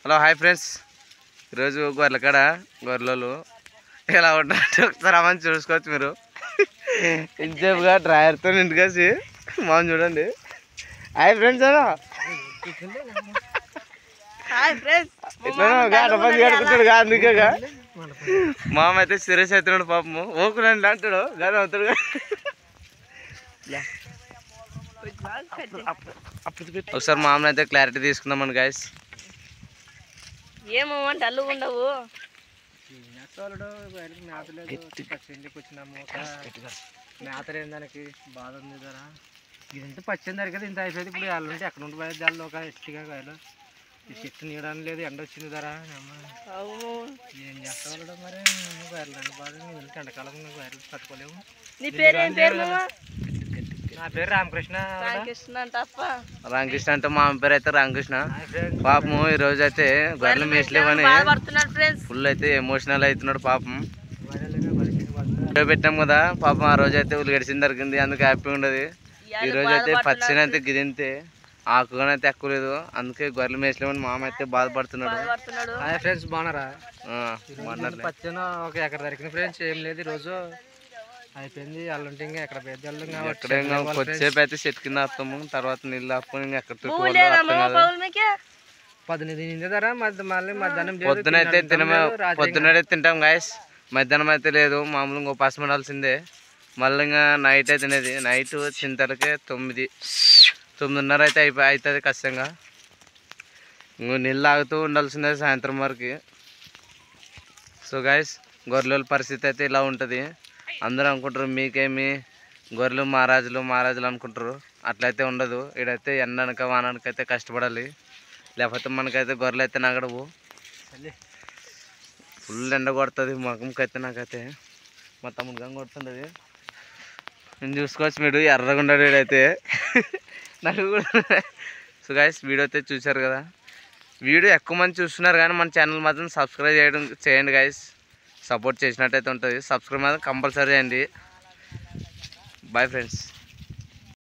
Hello hi friends, ఈరోజు గొర్రెల కాడ గొర్రెలు ఎలా ఉంటారంటే ఒకసారి అమ్మని చూసుకోవచ్చు మీరు. ఇంతసేపుగా డ్రైవర్తో ఇంటికేసి మామూలు చూడండి. హాయ్ ఫ్రెండ్స్ అలా కడుకుంటాడు కాదు అందుకేగా మామ అయితే సీరియస్ అవుతున్నాడు పాపము. ఓకులండి అంటాడు కానీ అవుతాడు. ఒకసారి మామని అయితే క్లారిటీ తీసుకుందామని గైస్. ఏమో డల్లు ఉండవు. మేతలేని దానికి బాధ ఉంది ధర. ఇదంతా పచ్చింది దానికి కదా ఇంత అయిపోయింది. ఇప్పుడు వాళ్ళు ఉంటే ఎక్కడ ఉండి పోయేది దానిలో ఒక ఎస్టిగా కాయలు. ఈ చెట్టు నీడని లేదు, ఎండ వచ్చింది ధర. ఏం చేస్తాడు మరి కాయలు బాధ. ఎండకాలం కాయలు తట్టుకోలేము. నీ పేరు ఏం పేరు? నా పేరు రామకృష్ణ. రామకృష్ణ అంటే మా పేరు అయితే రామకృష్ణ. పాపము ఈ రోజు అయితే గొర్రెలు మేసలేవని ఫుల్ అయితే ఎమోషనల్ అవుతున్నాడు పాపం. పెట్టాం కదా పాపం. ఆ రోజు అయితే ఉల్లి గడిచిన దొరికింది, అందుకే హ్యాపీ ఉండదు. ఈ రోజు అయితే పచ్చిని అయితే గిదింతే ఆకుగానే అయితే ఎక్కువ లేదు, అందుకే గొర్రెలు మేసలేమని మామ అయితే బాధపడుతున్నాడు. హాయ్ ఫ్రెండ్స్, బాగున్నారా? పచ్చన ఒక ఎకర దొరికింది ఫ్రెండ్స్. ఏం లేదు, ఈ రోజు అయిపోయింది. అల్లుంటే ఇంకా ఎక్కడ పెద్ద ఎక్కడ కొద్దిసేపు అయితే చెట్టు కింద ఆపుతాము, తర్వాత నీళ్ళు ఆపుకొని ఇంకా ఎక్కడ 18 ధర. మళ్ళీ మధ్యాహ్నం పొద్దునైతే పొద్దునైతే తింటాం గాయస్. మధ్యాహ్నం అయితే లేదు, మామూలు ఇంకో పసుపు ఉండాల్సిందే. మళ్ళీ ఇంకా నైట్ అయితే తినేది. నైట్ చింతలకే 9:30 అయితే అవుతుంది ఖచ్చితంగా. ఇంకో నీళ్ళు ఆగుతూ ఉండాల్సిందే సాయంత్రం వరకు. సో గాయస్, గొర్రెల పరిస్థితి అయితే ఇలా ఉంటుంది. అందరూ అనుకుంటారు మీకేమి గొర్రెలు మహారాజులు అనుకుంటారు. అట్లయితే ఉండదు. ఇక్కడైతే ఎండనక వానకైతే కష్టపడాలి, లేకపోతే మనకైతే గొర్రెలు అయితే నగడవు. ఫుల్ ఎండ కొడుతుంది ముఖంకైతే. నాకైతే మా తమ్ముడు గంగ కొడుతుండదు. నేను చూసుకోవచ్చు, మీరు ఎర్రగా ఉండడు వీడైతే. నాకు కూడా. సో గాయస్, వీడియో అయితే చూశారు కదా. వీడియో ఎక్కువ మంది చూస్తున్నారు కానీ మన ఛానల్ మాత్రం సబ్స్క్రైబ్ చేయండి గాయస్. సపోర్ట్ చేసినట్టయితే ఉంటుంది. సబ్స్క్రైబ్ మాత్రం కంపల్సరీ చేయండి. Bye friends.